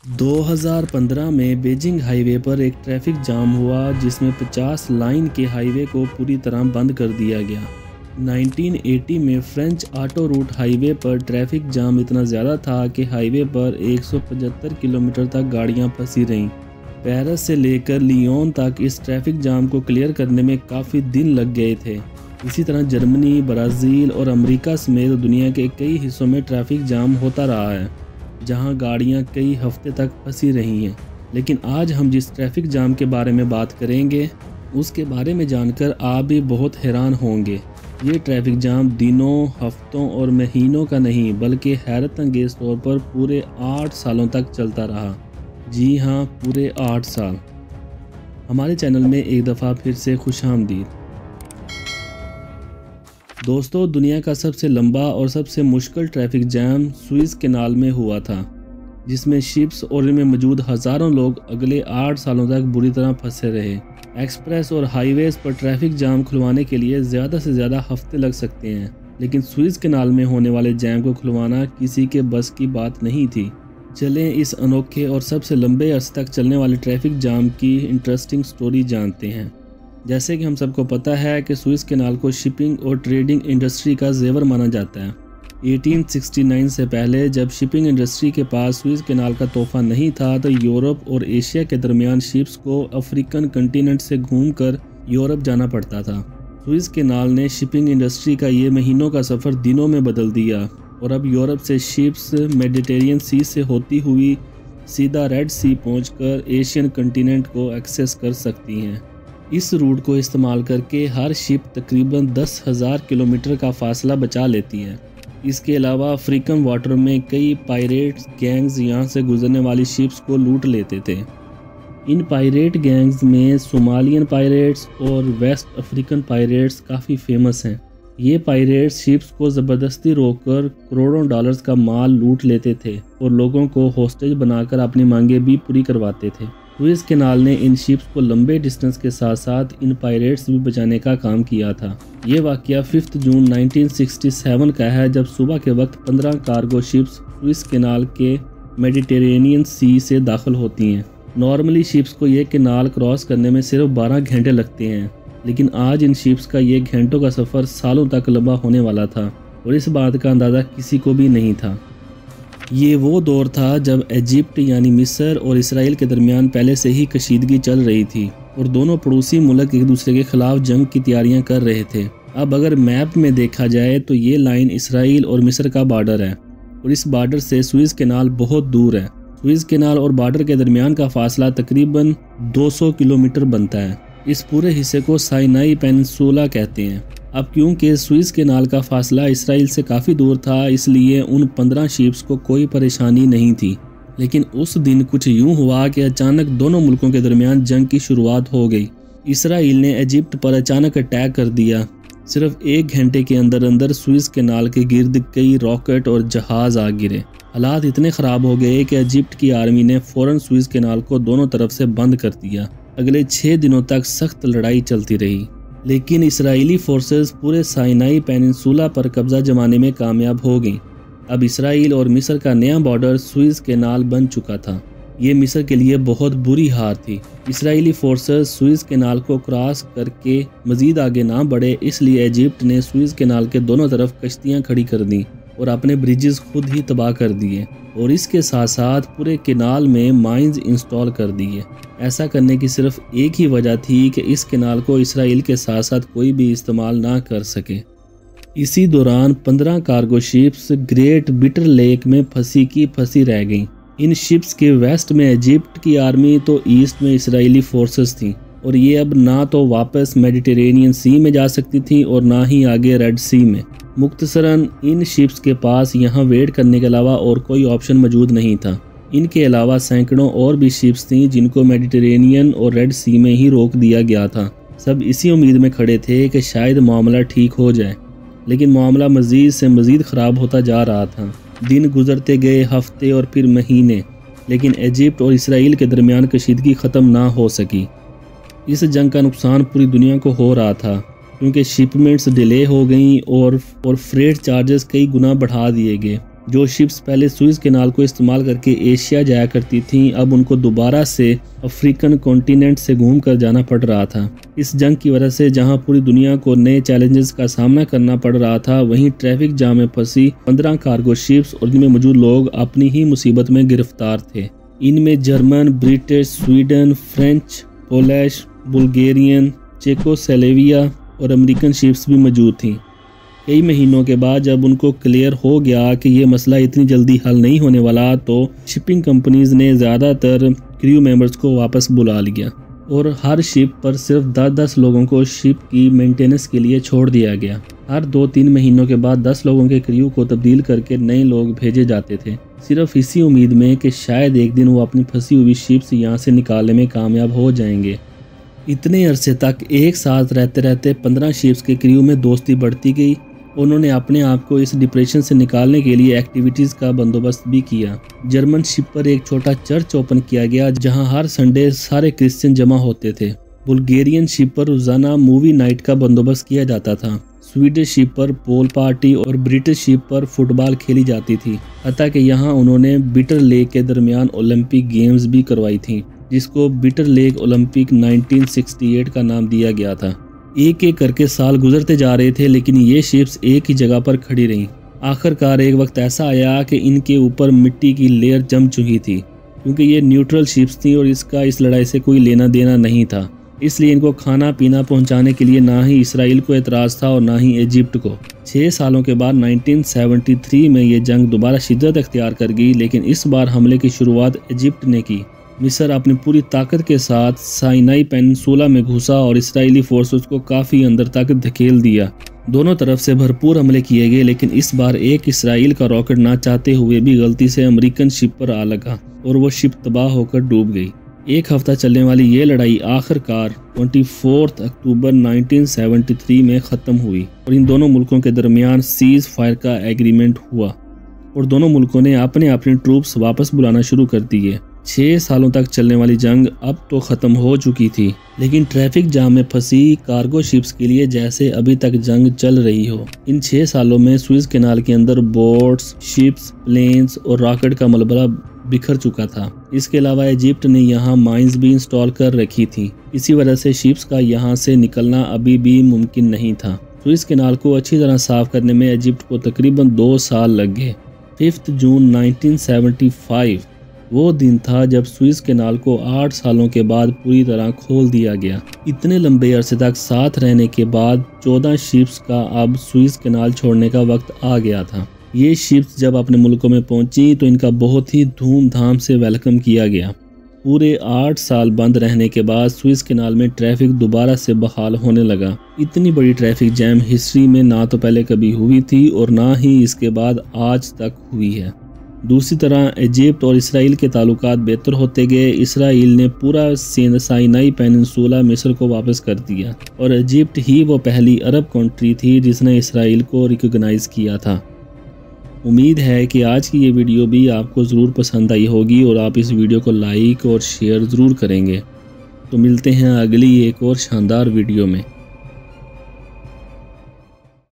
2015 में Beijing highway पर एक ट्रैफिक जाम हुआ जिसमें 50 लाइन के हाईवे को पूरी तरह बंद कर दिया गया। 1980 में फ्रेंच ऑटो रूट हाईवे पर ट्रैफिक जाम इतना ज़्यादा था कि हाईवे पर 175 किलोमीटर तक गाड़ियां फंसी रहीं। पेरिस से लेकर लियोन तक इस ट्रैफिक जाम को क्लियर करने में काफ़ी दिन लग गए थे। इसी तरह जर्मनी, ब्राज़ील और अमेरिका समेत दुनिया के कई हिस्सों में ट्रैफिक जाम होता रहा है, जहां गाड़ियां कई हफ्ते तक फंसी रही हैं। लेकिन आज हम जिस ट्रैफिक जाम के बारे में बात करेंगे उसके बारे में जानकर आप भी बहुत हैरान होंगे। ये ट्रैफिक जाम दिनों, हफ्तों और महीनों का नहीं बल्कि हैरत अंगेज़ तौर पर पूरे 8 सालों तक चलता रहा। जी हाँ, पूरे 8 साल। हमारे चैनल में एक दफ़ा फिर से खुशामदीद। दोस्तों, दुनिया का सबसे लंबा और सबसे मुश्किल ट्रैफिक जैम सुएज़ कैनाल में हुआ था, जिसमें शिप्स और इनमें मौजूद हज़ारों लोग अगले 8 सालों तक बुरी तरह फंसे रहे। एक्सप्रेस और हाईवेज़ पर ट्रैफिक जाम खुलवाने के लिए ज़्यादा से ज़्यादा हफ्ते लग सकते हैं, लेकिन सुएज़ कैनाल में होने वाले जैम को खुलवाना किसी के बस की बात नहीं थी। चलें इस अनोखे और सबसे लंबे अर्से तक चलने वाले ट्रैफिक जाम की इंटरेस्टिंग स्टोरी जानते हैं। जैसे कि हम सबको पता है कि सुएज़ कैनाल को शिपिंग और ट्रेडिंग इंडस्ट्री का जेवर माना जाता है। 1869 से पहले जब शिपिंग इंडस्ट्री के पास सुएज़ कैनाल का तोहफा नहीं था तो यूरोप और एशिया के दरमियान शिप्स को अफ्रीकन कंटिनेंट से घूमकर यूरोप जाना पड़ता था। सुएज़ कैनाल ने शिपिंग इंडस्ट्री का ये महीनों का सफ़र दिनों में बदल दिया और अब यूरोप से शिप्स मेडिटेरियन सी से होती हुई सीधा रेड सी पहुंचकर एशियन कंटिनेंट को एक्सेस कर सकती हैं। इस रूट को इस्तेमाल करके हर शिप तकरीबन 10,000 किलोमीटर का फासला बचा लेती है। इसके अलावा अफ्रीकन वाटर में कई पायरेट्स गैंग्स यहाँ से गुजरने वाली शिप्स को लूट लेते थे। इन पायरेट गैंग्स में सोमालियन पायरेट्स और वेस्ट अफ्रीकन पायरेट्स काफ़ी फेमस हैं। ये पायरेट्स शिप्स को ज़बरदस्ती रोककर करोड़ों डॉलर्स का माल लूट लेते थे और लोगों को होस्टेज बनाकर अपनी मांगें भी पूरी करवाते थे। सुएज़ कैनाल ने इन शिप्स को लंबे डिस्टेंस के साथ साथ इन पायरेट्स भी बचाने का काम किया था। ये वाक़या 5 जून 1967 का है, जब सुबह के वक्त 15 कार्गो शिप्स सुएज़ कैनाल के मेडिटेरेनियन सी से दाखिल होती हैं। नॉर्मली शिप्स को ये कैनाल क्रॉस करने में सिर्फ 12 घंटे लगते हैं, लेकिन आज इन शिप्स का ये घंटों का सफ़र सालों तक लंबा होने वाला था और इस बात का अंदाज़ा किसी को भी नहीं था। ये वो दौर था जब इजिप्ट यानी मिस्र और इसराइल के दरमियान पहले से ही कशीदगी चल रही थी और दोनों पड़ोसी मुल्क एक दूसरे के खिलाफ जंग की तैयारियां कर रहे थे। अब अगर मैप में देखा जाए तो ये लाइन इसराइल और मिस्र का बॉर्डर है और इस बॉर्डर से सुएज़ कैनाल बहुत दूर है। सुएज़ कैनाल और बॉर्डर के दरमियान का फासला तकरीबन 200 किलोमीटर बनता है। इस पूरे हिस्से को साइनाई पेनिनसुला कहते हैं। अब क्योंकि सुएज़ कैनाल का फासला इसराइल से काफ़ी दूर था, इसलिए उन 15 शिप्स को कोई परेशानी नहीं थी। लेकिन उस दिन कुछ यूं हुआ कि अचानक दोनों मुल्कों के दरमियान जंग की शुरुआत हो गई। इसराइल ने इजिप्ट पर अचानक अटैक कर दिया। सिर्फ 1 घंटे के अंदर अंदर सुएज़ कैनाल के गिर्द कई रॉकेट और जहाज़ आ गिरे। हालात इतने ख़राब हो गए कि इजिप्ट की आर्मी ने फ़ौरन सुएज़ कैनाल को दोनों तरफ से बंद कर दिया। अगले 6 दिनों तक सख्त लड़ाई चलती रही, लेकिन इसराइली फोर्सेस पूरे साइनाई पेनिनसुला पर कब्जा जमाने में कामयाब हो गईं। अब इसराइल और मिस्र का नया बॉर्डर सुएज़ कैनाल बन चुका था। ये मिस्र के लिए बहुत बुरी हार थी। इसराइली फोर्सेस सुएज़ कैनाल को क्रॉस करके मज़ीद आगे ना बढ़े, इसलिए इजिप्ट ने सुएज़ कैनाल के दोनों तरफ कश्तियाँ खड़ी कर दी और अपने ब्रिजेस खुद ही तबाह कर दिए और इसके साथ साथ पूरे कैनाल में माइंस इंस्टॉल कर दिए। ऐसा करने की सिर्फ एक ही वजह थी कि इस कैनाल को इसराइल के साथ साथ कोई भी इस्तेमाल ना कर सके। इसी दौरान 15 cargo ships great bitter lake में फंसी की फंसी रह गईं। इन शिप्स के वेस्ट में इजिप्ट की आर्मी तो ईस्ट में इसराइली फोर्सेस थीं और ये अब ना तो वापस मेडिटेरेनियन सी में जा सकती थीं और ना ही आगे रेड सी में। मुख्तसरन इन शिप्स के पास यहाँ वेट करने के अलावा और कोई ऑप्शन मौजूद नहीं था। इनके अलावा सैकड़ों और भी शिप्स थीं जिनको मेडिटेरेनियन और रेड सी में ही रोक दिया गया था। सब इसी उम्मीद में खड़े थे कि शायद मामला ठीक हो जाए, लेकिन मामला मज़ीद से मज़ीद ख़राब होता जा रहा था। दिन गुजरते गए, हफ्ते और फिर महीने, लेकिन इजिप्ट और इसराइल के दरमियान कशीदगी ख़त्म ना हो सकी। इस जंग का नुकसान पूरी दुनिया को हो रहा था क्योंकि शिपमेंट्स डिले हो गईं और फ्रेट चार्जेस कई गुना बढ़ा दिए गए। जो शिप्स पहले सुएज कैनाल को इस्तेमाल करके एशिया जाया करती थीं, अब उनको दोबारा से अफ्रीकन कॉन्टिनेंट से घूम कर जाना पड़ रहा था। इस जंग की वजह से जहां पूरी दुनिया को नए चैलेंजेस का सामना करना पड़ रहा था, वहीं ट्रैफिक जाम में फंसी 15 कार्गो शिप्स और इनमें मौजूद लोग अपनी ही मुसीबत में गिरफ्तार थे। इनमें German, British, Sweden, French, Polish, Bulgarian, Czechoslovakia और अमेरिकन शिप्स भी मौजूद थीं। कई महीनों के बाद जब उनको क्लियर हो गया कि ये मसला इतनी जल्दी हल नहीं होने वाला, तो शिपिंग कंपनीज ने ज़्यादातर क्रू मेंबर्स को वापस बुला लिया और हर शिप पर सिर्फ 10-10 लोगों को शिप की मेंटेनेंस के लिए छोड़ दिया गया। हर 2-3 महीनों के बाद 10 लोगों के क्रू को तब्दील करके नए लोग भेजे जाते थे, सिर्फ इसी उम्मीद में कि शायद एक दिन वो अपनी फंसी हुई शिप से यहाँ से निकालने में कामयाब हो जाएंगे। इतने अरसे तक एक साथ रहते रहते 15 शिप्स के क्रू में दोस्ती बढ़ती गई। उन्होंने अपने आप को इस डिप्रेशन से निकालने के लिए एक्टिविटीज़ का बंदोबस्त भी किया। जर्मन शिप पर एक छोटा चर्च ओपन किया गया जहां हर संडे सारे क्रिश्चियन जमा होते थे। बुल्गेरियन शिप पर रोज़ाना मूवी नाइट का बंदोबस्त किया जाता था। स्वीडिश शिप पर पोल पार्टी और ब्रिटिश शिप पर फुटबॉल खेली जाती थी। हत्ता कि यहाँ उन्होंने बिटर लेक के दरमियान ओलंपिक गेम्स भी करवाई थी, जिसको बिटर लेक ओलंपिक 1968 का नाम दिया गया था। एक एक करके साल गुजरते जा रहे थे, लेकिन ये शिप्स एक ही जगह पर खड़ी रहीं। आखिरकार एक वक्त ऐसा आया कि इनके ऊपर मिट्टी की लेयर जम चुकी थी, क्योंकि ये न्यूट्रल शिप्स थी और इसका इस लड़ाई से कोई लेना देना नहीं था। इसलिए इनको खाना पीना पहुंचाने के लिए ना ही इसराइल को एतराज़ था और ना ही इजिप्ट को। 6 सालों के बाद 1973 में ये जंग दोबारा शिद्दत अख्तियार कर गई, लेकिन इस बार हमले की शुरुआत इजिप्ट ने की। मिस्र अपनी पूरी ताकत के साथ साइनाई पेनिनसुला में घुसा और इसराइली फोर्सेस को काफ़ी अंदर तक धकेल दिया। दोनों तरफ से भरपूर हमले किए गए, लेकिन इस बार एक इसराइल का रॉकेट ना चाहते हुए भी गलती से अमेरिकन शिप पर आ लगा और वो शिप तबाह होकर डूब गई। एक हफ्ता चलने वाली ये लड़ाई आखिरकार 24 अक्टूबर 1973 में ख़त्म हुई और इन दोनों मुल्कों के दरमियान सीज़ फायर का एग्रीमेंट हुआ और दोनों मुल्कों ने अपने ट्रूप्स वापस बुलाना शुरू कर दिए। 6 सालों तक चलने वाली जंग अब तो ख़त्म हो चुकी थी, लेकिन ट्रैफिक जाम में फंसी कार्गो शिप्स के लिए जैसे अभी तक जंग चल रही हो। इन 6 सालों में सुएज कैनाल के अंदर बोट्स, शिप्स, प्लेन्स और रॉकेट का मलबा बिखर चुका था। इसके अलावा इजिप्ट ने यहाँ माइंस भी इंस्टॉल कर रखी थी। इसी वजह से शिप्स का यहाँ से निकलना अभी भी मुमकिन नहीं था। सुएज कैनाल को अच्छी तरह साफ करने में इजिप्ट को तकरीबन 2 साल लग गए। 5 जून 1975 वो दिन था जब सुएज कैनाल को 8 सालों के बाद पूरी तरह खोल दिया गया। इतने लंबे अरसे तक साथ रहने के बाद 14 शिप्स का अब सुएज कैनाल छोड़ने का वक्त आ गया था। ये शिप्स जब अपने मुल्कों में पहुंची तो इनका बहुत ही धूमधाम से वेलकम किया गया। पूरे 8 साल बंद रहने के बाद सुएज कैनाल में ट्रैफिक दोबारा से बहाल होने लगा। इतनी बड़ी ट्रैफिक जैम हिस्ट्री में ना तो पहले कभी हुई थी और ना ही इसके बाद आज तक हुई है। दूसरी तरह इजिप्ट और इसराइल के ताल्लुकात बेहतर होते गए। इसराइल ने पूरा साइनाई पेनिनसुला मिस्र को वापस कर दिया और इजिप्ट ही वो पहली अरब कंट्री थी जिसने इसराइल को रिकॉग्नाइज किया था। उम्मीद है कि आज की ये वीडियो भी आपको ज़रूर पसंद आई होगी और आप इस वीडियो को लाइक और शेयर ज़रूर करेंगे। तो मिलते हैं अगली एक और शानदार वीडियो में।